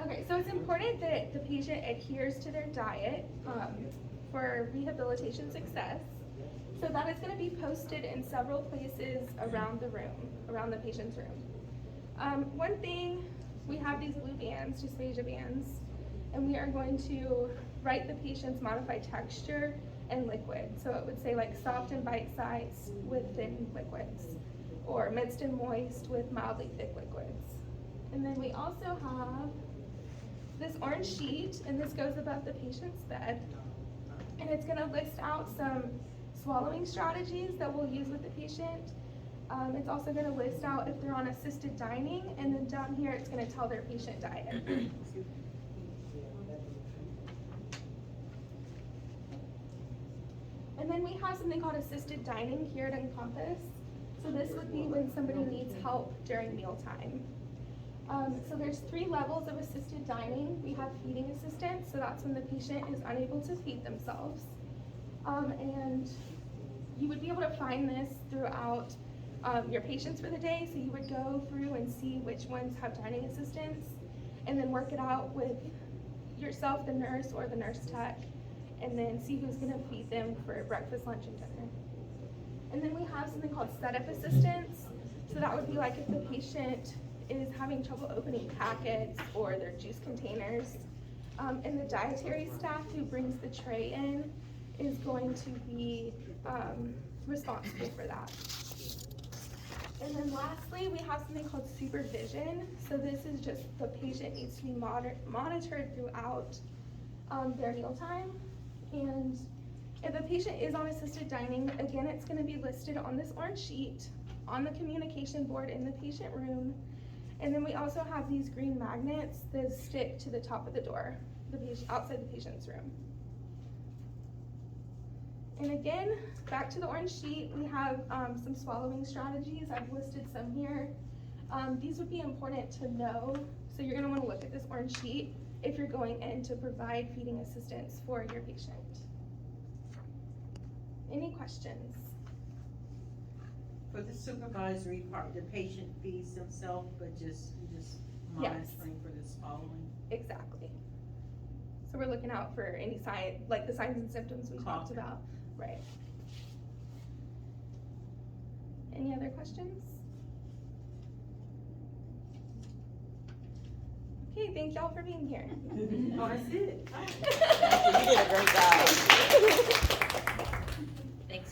Okay, so it's important that the patient adheres to their diet for rehabilitation success. So that is going to be posted in several places around the room, around the patient's room. One thing, we have these blue bands, dysphagia bands, and we are going to write the patient's modified texture and liquid. So it would say like soft and bite-sized with thin liquids, or mixed and moist with mildly thick liquids. And then we also have this orange sheet, and this goes above the patient's bed, and it's going to list out some swallowing strategies that we'll use with the patient. It's also going to list out if they're on assisted dining, and then down here it's going to tell their patient diet. And then we have something called assisted dining here at Encompass. So this would be when somebody needs help during mealtime. So there's 3 levels of assisted dining. We have feeding assistance, so that's when the patient is unable to feed themselves. And you would be able to find this throughout your patients for the day, so you would go through and see which ones have dining assistance, and then work it out with yourself, the nurse, or the nurse tech, and then see who's going to feed them for breakfast, lunch, and dinner. And then we have something called setup assistance. So that would be like if the patient is having trouble opening packets or their juice containers, and the dietary staff who brings the tray in is going to be responsible for that. And then lastly, we have something called supervision. So this is just the patient needs to be monitored throughout their mealtime. And if a patient is on assisted dining, again, it's going to be listed on this orange sheet, on the communication board in the patient room. And then we also have these green magnets that stick to the top of the door, outside the patient's room. And again, back to the orange sheet, we have some swallowing strategies. I've listed some here. These would be important to know. So you're going to want to look at this orange sheet if you're going in to provide feeding assistance for your patient. Any questions? For the supervisory part, the patient feeds themselves, but just monitoring for the swallowing? Exactly. So we're looking out for any sign, like the signs and symptoms we talked about. Right. Any other questions? Okay, thank y'all for being here. Oh, that's it. You did a great job.